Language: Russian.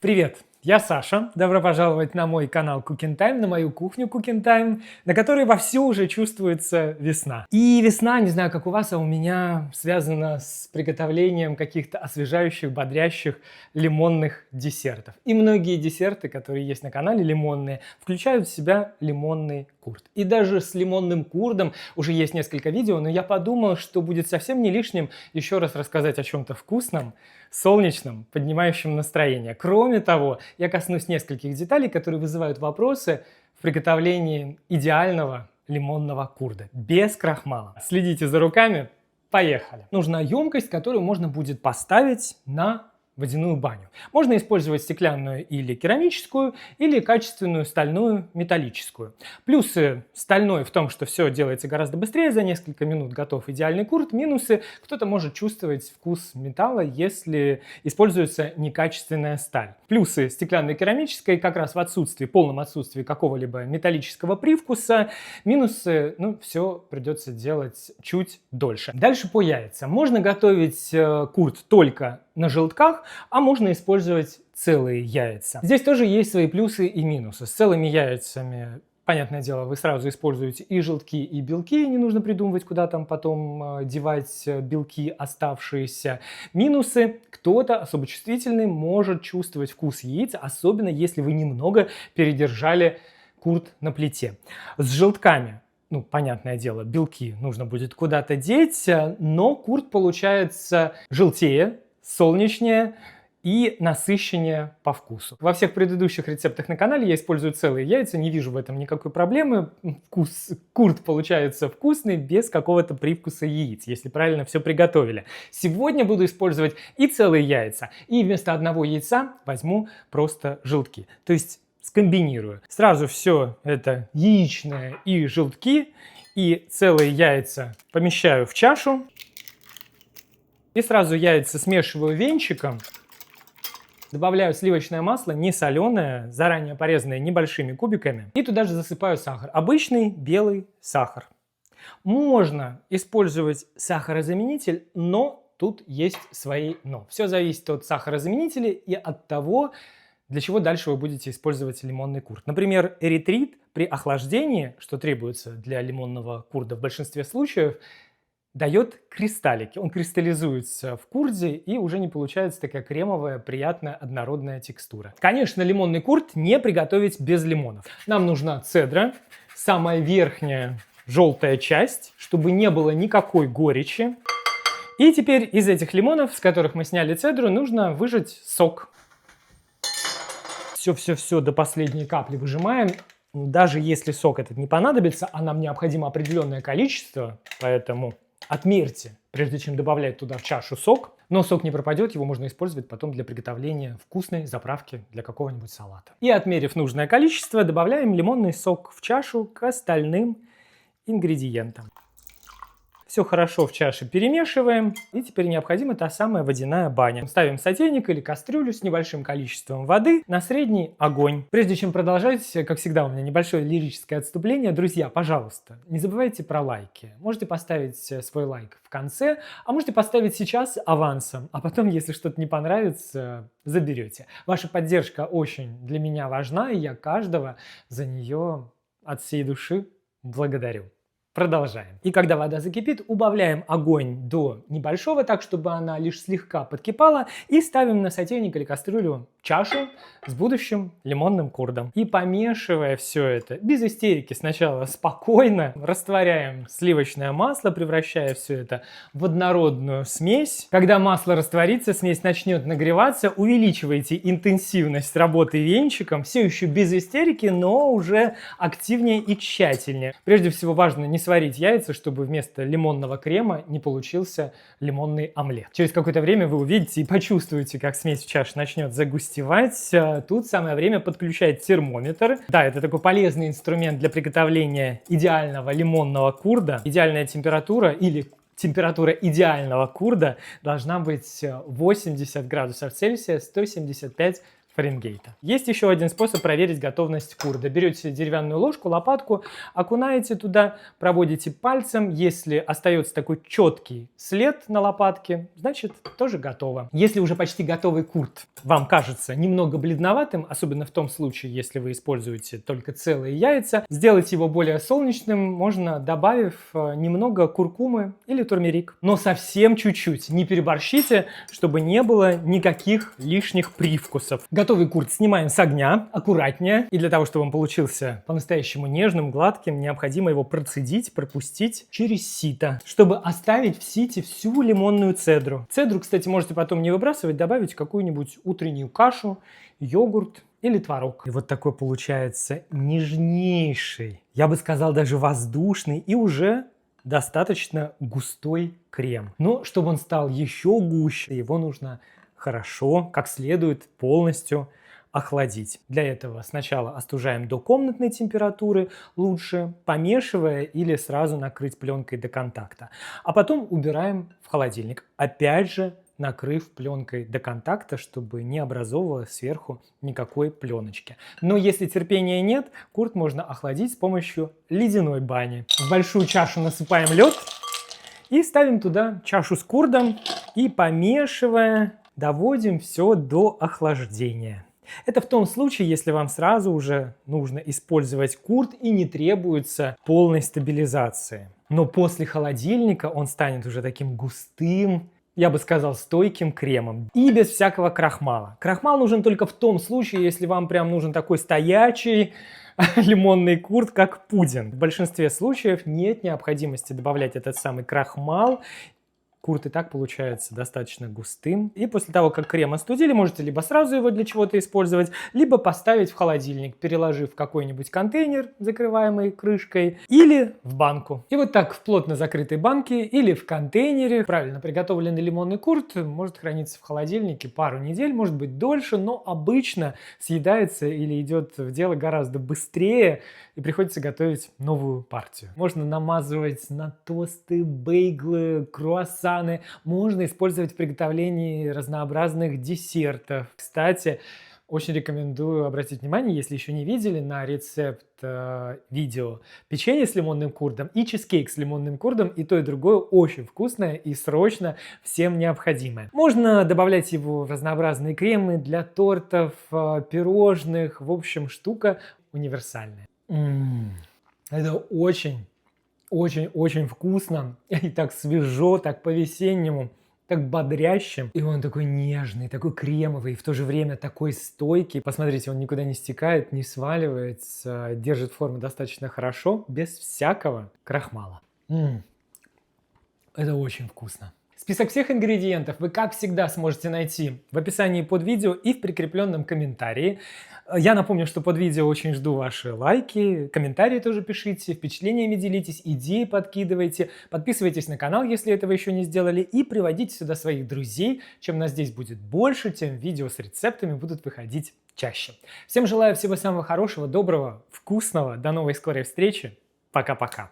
Привет, я Саша. Добро пожаловать на мой канал Cooking Time, на мою кухню Cooking Time, на которой вовсю уже чувствуется весна. И весна, не знаю, как у вас, а у меня связана с приготовлением каких-то освежающих, бодрящих лимонных десертов. И многие десерты, которые есть на канале лимонные, включают в себя лимонный курд. И даже с лимонным курдом уже есть несколько видео, но я подумал, что будет совсем не лишним еще раз рассказать о чем-то вкусном, солнечном, поднимающем настроение. Кроме того, я коснусь нескольких деталей, которые вызывают вопросы в приготовлении идеального лимонного курда без крахмала. Следите за руками, поехали! Нужна емкость, которую можно будет поставить на водяную баню. Можно использовать стеклянную или керамическую, или качественную стальную металлическую. Плюсы стальной в том, что все делается гораздо быстрее, за несколько минут готов идеальный курд. Минусы: кто-то может чувствовать вкус металла, если используется некачественная сталь. Плюсы стеклянной и керамической как раз в отсутствии, полном отсутствии какого-либо металлического привкуса. Минусы: все придется делать чуть дольше. Дальше по яйцам. Можно готовить курд только на желтках, а можно использовать целые яйца. Здесь тоже есть свои плюсы и минусы. С целыми яйцами, понятное дело, вы сразу используете и желтки, и белки, не нужно придумывать, куда там потом девать белки оставшиеся. Минусы: кто-то особо чувствительный может чувствовать вкус яиц, особенно если вы немного передержали курд на плите. С желтками, понятное дело, белки нужно будет куда-то деть, но курд получается желтее, солнечнее и насыщеннее по вкусу. Во всех предыдущих рецептах на канале я использую целые яйца, не вижу в этом никакой проблемы. Курд получается вкусный, без какого-то привкуса яиц, если правильно все приготовили. Сегодня буду использовать и целые яйца, и вместо одного яйца возьму просто желтки. То есть скомбинирую. Сразу все это яичное и желтки, и целые яйца помещаю в чашу. И сразу яйца смешиваю венчиком. Добавляю сливочное масло, не соленое, заранее порезанное небольшими кубиками. И туда же засыпаю сахар. Обычный белый сахар. Можно использовать сахарозаменитель, но тут есть свои но. Все зависит от сахарозаменителя и от того, для чего дальше вы будете использовать лимонный курд. Например, эритрит при охлаждении, что требуется для лимонного курда в большинстве случаев, дает кристаллики. Он кристаллизуется в курде, и уже не получается такая кремовая, приятная, однородная текстура. Конечно, лимонный курд не приготовить без лимонов. Нам нужна цедра, самая верхняя желтая часть, чтобы не было никакой горечи. И теперь из этих лимонов, с которых мы сняли цедру, нужно выжать сок. Все до последней капли выжимаем. Даже если сок этот не понадобится, а нам необходимо определенное количество, поэтому отмерьте, прежде чем добавлять туда в чашу сок. Но сок не пропадет, его можно использовать потом для приготовления вкусной заправки для какого-нибудь салата. И отмерив нужное количество, добавляем лимонный сок в чашу к остальным ингредиентам. Все хорошо в чаше перемешиваем. И теперь необходима та самая водяная баня. Ставим сотейник или кастрюлю с небольшим количеством воды на средний огонь. Прежде чем продолжать, как всегда, у меня небольшое лирическое отступление. Друзья, пожалуйста, не забывайте про лайки. Можете поставить свой лайк в конце, а можете поставить сейчас авансом, а потом, если что-то не понравится, заберете. Ваша поддержка очень для меня важна, и я каждого за нее от всей души благодарю. Продолжаем. И когда вода закипит, убавляем огонь до небольшого, так чтобы она лишь слегка подкипала, и ставим на сотейник или кастрюлю чашу с будущим лимонным курдом. И помешивая все это, без истерики, сначала спокойно растворяем сливочное масло, превращая все это в однородную смесь. Когда масло растворится, смесь начнет нагреваться, увеличивайте интенсивность работы венчиком, все еще без истерики, но уже активнее и тщательнее. Прежде всего важно не сварить яйца, чтобы вместо лимонного крема не получился лимонный омлет. Через какое-то время вы увидите и почувствуете, как смесь в чаше начнет загустевать. Тут самое время подключать термометр. Да, это такой полезный инструмент для приготовления идеального лимонного курда. Идеальная температура или температура идеального курда должна быть 80 градусов Цельсия, 175 Фаренгейта. Есть еще один способ проверить готовность курда. Берете деревянную ложку, лопатку, окунаете туда, проводите пальцем. Если остается такой четкий след на лопатке, значит, тоже готово. Если уже почти готовый курд вам кажется немного бледноватым, особенно в том случае, если вы используете только целые яйца, сделать его более солнечным можно, добавив немного куркумы или турмерик. Но совсем чуть-чуть, не переборщите, чтобы не было никаких лишних привкусов. Готовый курд снимаем с огня, аккуратнее. И для того, чтобы он получился по-настоящему нежным, гладким, необходимо его процедить, пропустить через сито, чтобы оставить в сите всю лимонную цедру. Цедру, кстати, можете потом не выбрасывать, добавить в какую-нибудь утреннюю кашу, йогурт или творог. И вот такой получается нежнейший, я бы сказал, даже воздушный и уже достаточно густой крем. Но чтобы он стал еще гуще, его нужно хорошо, как следует, полностью охладить. Для этого сначала остужаем до комнатной температуры, лучше помешивая или сразу накрыть пленкой до контакта. А потом убираем в холодильник. Опять же, накрыв пленкой до контакта, чтобы не образовывалось сверху никакой пленочки. Но если терпения нет, курд можно охладить с помощью ледяной бани. В большую чашу насыпаем лед и ставим туда чашу с курдом и, помешивая, доводим все до охлаждения. Это в том случае, если вам сразу уже нужно использовать курд и не требуется полной стабилизации. Но после холодильника он станет уже таким густым, я бы сказал, стойким кремом. И без всякого крахмала. Крахмал нужен только в том случае, если вам прям нужен такой стоячий лимонный курд, как пудинг. В большинстве случаев нет необходимости добавлять этот самый крахмал. Курд и так получается достаточно густым. И после того, как крем остудили, можете либо сразу его для чего-то использовать, либо поставить в холодильник, переложив в какой-нибудь контейнер, закрываемый крышкой, или в банку. И вот так в плотно закрытой банке или в контейнере правильно приготовленный лимонный курд может храниться в холодильнике пару недель, может быть дольше, но обычно съедается или идет в дело гораздо быстрее, и приходится готовить новую партию. Можно намазывать на тосты, бейглы, круассаны. Можно использовать в приготовлении разнообразных десертов. Кстати, очень рекомендую обратить внимание, если еще не видели, на рецепт видео печенье с лимонным курдом и чизкейк с лимонным курдом. И то, и другое очень вкусное и срочно всем необходимое. Можно добавлять его в разнообразные кремы для тортов, пирожных. В общем, штука универсальная. Это очень вкусно. И так свежо, так по-весеннему, так бодряще. И он такой нежный, такой кремовый, и в то же время такой стойкий. Посмотрите, он никуда не стекает, не сваливается, держит форму достаточно хорошо, без всякого крахмала. Это очень вкусно. Список всех ингредиентов вы, как всегда, сможете найти в описании под видео и в прикрепленном комментарии. Я напомню, что под видео очень жду ваши лайки, комментарии тоже пишите, впечатлениями делитесь, идеи подкидывайте, подписывайтесь на канал, если этого еще не сделали, и приводите сюда своих друзей. Чем нас здесь будет больше, тем видео с рецептами будут выходить чаще. Всем желаю всего самого хорошего, доброго, вкусного. До новой скорой встречи. Пока-пока.